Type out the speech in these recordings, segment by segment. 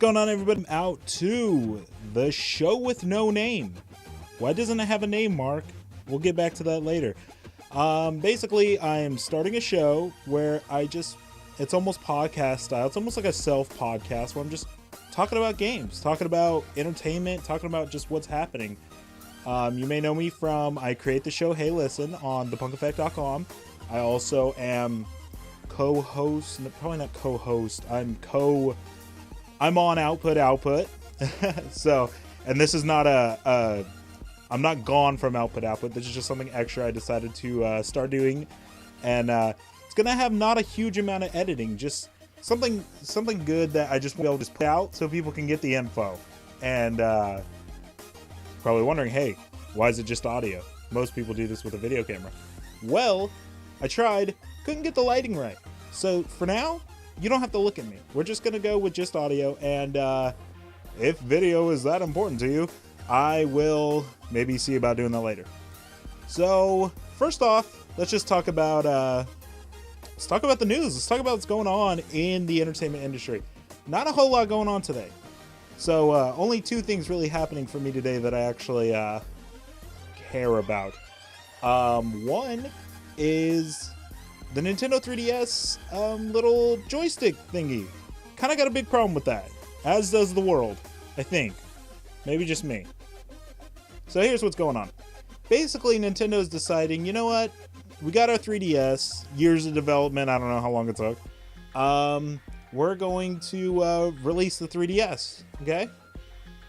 going on, everybody? Out to the show with no name. Why doesn't it have a name, Mark? We'll get back to that later. Basically, I am starting a show where it's almost podcast style. It's almost like a self-podcast where I'm just talking about games, talking about entertainment, talking about just what's happening. You may know me from, I create the show Hey Listen on thepunkeffect.com. I also am co-host, probably not co-host, I'm on Output. So, and this is not I'm not gone from Output. This is just something extra I decided to start doing. And it's going to have not a huge amount of editing, just something good that I just will be able to just put out so people can get the info. And probably wondering, hey, why is it just audio? Most people do this with a video camera. Well, I tried, couldn't get the lighting right. So for now, you don't have to look at me. We're just going to go with just audio. And if video is that important to you, I will maybe see about doing that later. So first off, let's just talk about the news. Let's talk about what's going on in the entertainment industry. Not a whole lot going on today. So only two things really happening for me today that I actually care about. One is the Nintendo 3DS little joystick thingy. Kind of got a big problem with that, as does the world, I think. Maybe just me. So here's what's going on. Basically, Nintendo's deciding, you know what? We got our 3DS, years of development, I don't know how long it took. We're going to release the 3DS, okay?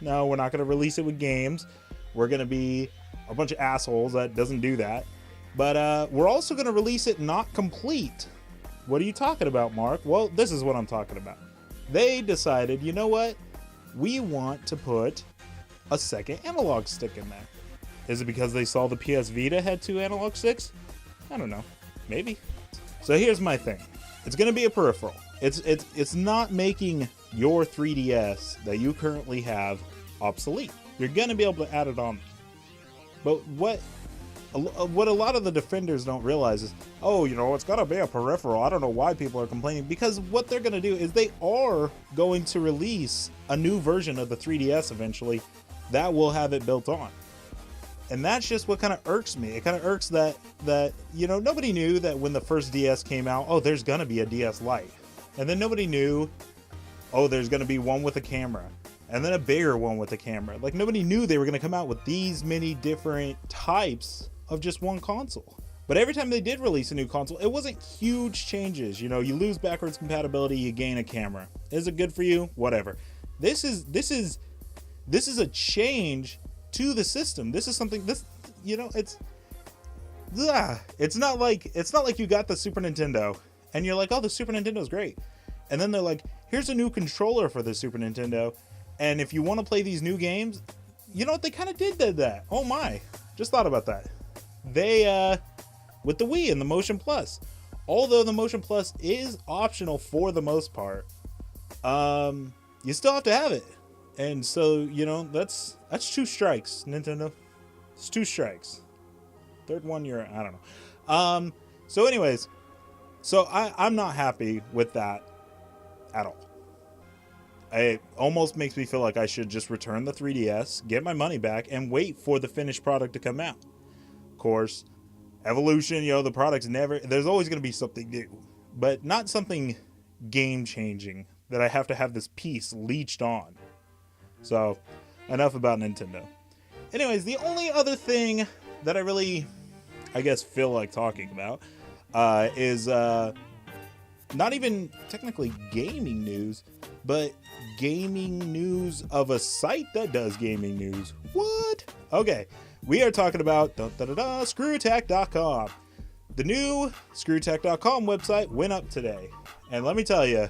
No, we're not going to release it with games. We're going to be a bunch of assholes that doesn't do that. But we're also going to release it not complete. What are you talking about, Mark? Well, this is what I'm talking about. They decided, you know what? We want to put a second analog stick in there. Is it because they saw the PS Vita had 2 analog sticks? I don't know. Maybe. So here's my thing. It's going to be a peripheral. It's not making your 3DS that you currently have obsolete. You're going to be able to add it on. But what a lot of the defenders don't realize is, oh, you know, it's got to be a peripheral. I don't know why people are complaining. Because what they're going to do is they are going to release a new version of the 3DS eventually that will have it built on. And that's just what kind of irks me. It kind of irks that, you know, nobody knew that when the first DS came out, oh, there's going to be a DS Lite. And then nobody knew, oh, there's going to be one with a camera. And then a bigger one with a camera. Like, nobody knew they were going to come out with these many different types of just one console. But every time they did release a new console, it wasn't huge changes. You know, you lose backwards compatibility, you gain a camera. Is it good for you? Whatever. This is a change to the system. This is something, you know, it's not like you got the Super Nintendo and you're like, oh, the Super Nintendo is great. And then they're like, here's a new controller for the Super Nintendo. And if you want to play these new games, you know what? They kind of did that. Oh my, just thought about that. They, with the Wii and the Motion Plus, although the Motion Plus is optional for the most part, you still have to have it. And so, you know, that's 2 strikes, Nintendo. It's 2 strikes. Third one, I don't know. So anyways, so I'm not happy with that at all. It almost makes me feel like I should just return the 3DS, get my money back, and wait for the finished product to come out. Of course, evolution, you know, the product's there's always going to be something new, but not something game-changing that I have to have this piece leached on. So, enough about Nintendo. Anyways, the only other thing that I really, I guess, feel like talking about is not even technically gaming news, but gaming news of a site that does gaming news. What? Okay, we are talking about screwtech.com. The new screwtech.com website went up today, and let me tell you,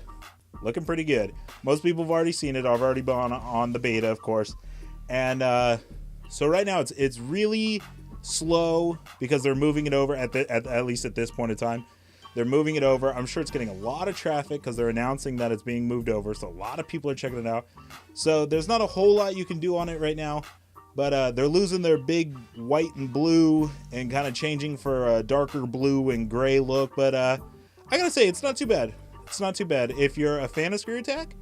looking pretty good. Most people have already seen it. I've already been on the beta, of course. And so right now it's really slow because they're moving it over at least at this point in time. They're moving it over. I'm sure it's getting a lot of traffic because they're announcing that it's being moved over. So a lot of people are checking it out. So there's not a whole lot you can do on it right now. But they're losing their big white and blue and kind of changing for a darker blue and gray look. But I gotta say, it's not too bad. It's not too bad. If you're a fan of Screw Attack,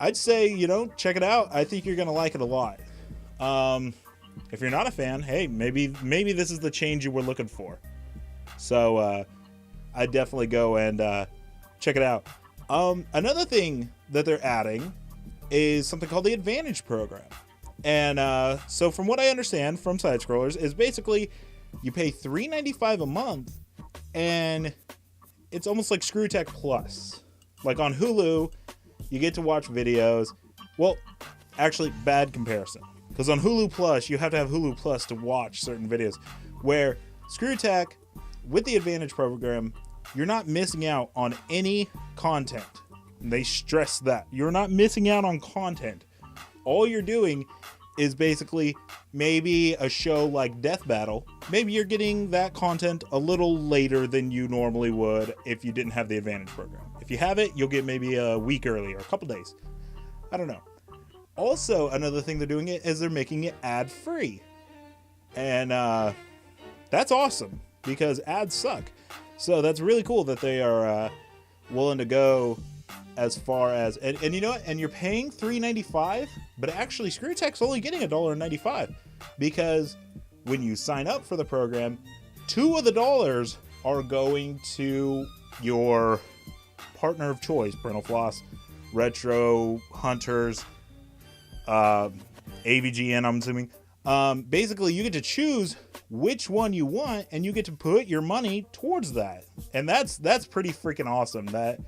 I'd say, check it out. I think you're going to like it a lot. If you're not a fan, hey, maybe this is the change you were looking for. So I'd definitely go and check it out. Another thing that they're adding is something called the Advantage program. And so from what I understand from Side Scrollers is basically you pay $3.95 a month and it's almost like ScrewTech Plus. Like on Hulu, you get to watch videos. Well, actually, bad comparison. Because on Hulu Plus, you have to have Hulu Plus to watch certain videos. Where ScrewTech, with the Advantage program, you're not missing out on any content. And they stress that. You're not missing out on content. All you're doing is basically maybe a show like Death Battle. Maybe you're getting that content a little later than you normally would if you didn't have the Advantage program. If you have it, you'll get maybe a week early or a couple days. I don't know. Also, another thing they're doing is they're making it ad-free. And that's awesome because ads suck. So that's really cool that they are willing to go as far as... And you know what? And you're paying $3.95, but actually ScrewTech's only getting $1.95 because when you sign up for the program, $2 of the dollars are going to your partner of choice, Parental Floss, Retro, Hunters, AVGN, I'm assuming. Basically, you get to choose which one you want, and you get to put your money towards that. And that's pretty freaking awesome. That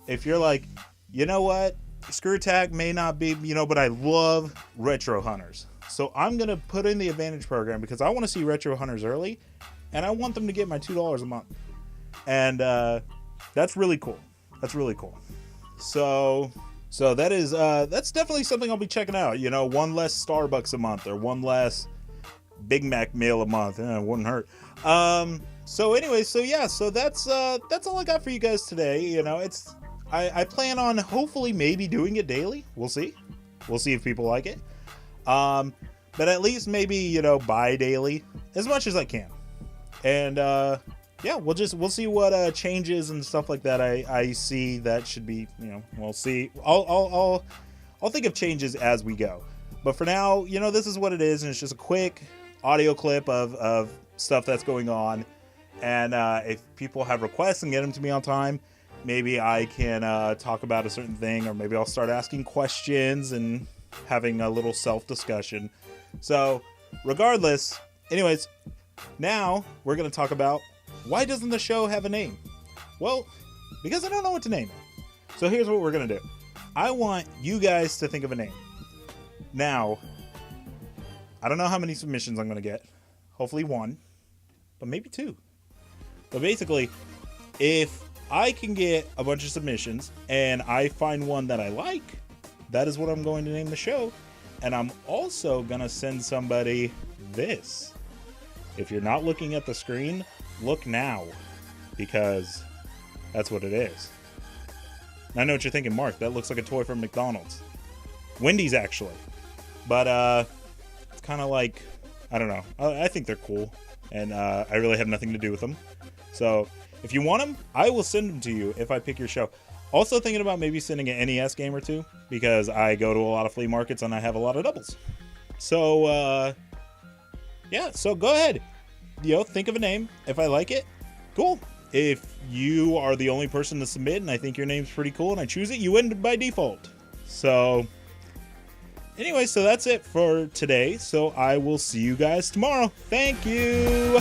if you're like, you know what, ScrewTech may not be, but I love Retro Hunters. So I'm going to put in the Advantage program because I want to see Retro Hunters early, and I want them to get my $2 a month. And that's really cool. That's really cool. So that is that's definitely something I'll be checking out. One less Starbucks a month or one less Big Mac meal a month. It wouldn't hurt. So that's all I got for you guys today. I plan on hopefully maybe doing it daily. We'll see if people like it. But at least maybe buy daily as much as I can. And we'll see what changes and stuff like that I see that should be, we'll see. I'll think of changes as we go. But for now, this is what it is, and it's just a quick audio clip of stuff that's going on. And if people have requests and get them to me on time, maybe I can talk about a certain thing, or maybe I'll start asking questions and having a little self-discussion. So regardless, anyways, now we're going to talk about why doesn't the show have a name? Well, because I don't know what to name it. So here's what we're going to do. I want you guys to think of a name. Now, I don't know how many submissions I'm going to get. Hopefully 1, but maybe 2. But basically, if I can get a bunch of submissions and I find one that I like, that is what I'm going to name the show. And I'm also going to send somebody this. If you're not looking at the screen, look now, because that's what it is. I know what you're thinking, Mark. That looks like a toy from McDonald's. Wendy's, actually. But it's kind of like, I don't know. I think they're cool, and I really have nothing to do with them. So if you want them, I will send them to you if I pick your show. Also thinking about maybe sending an NES game or two, because I go to a lot of flea markets and I have a lot of doubles. So, so go ahead. Think of a name. If I like it, cool. If you are the only person to submit and I think your name's pretty cool and I choose it, you win by default. So, anyway, so that's it for today. So I will see you guys tomorrow. Thank you.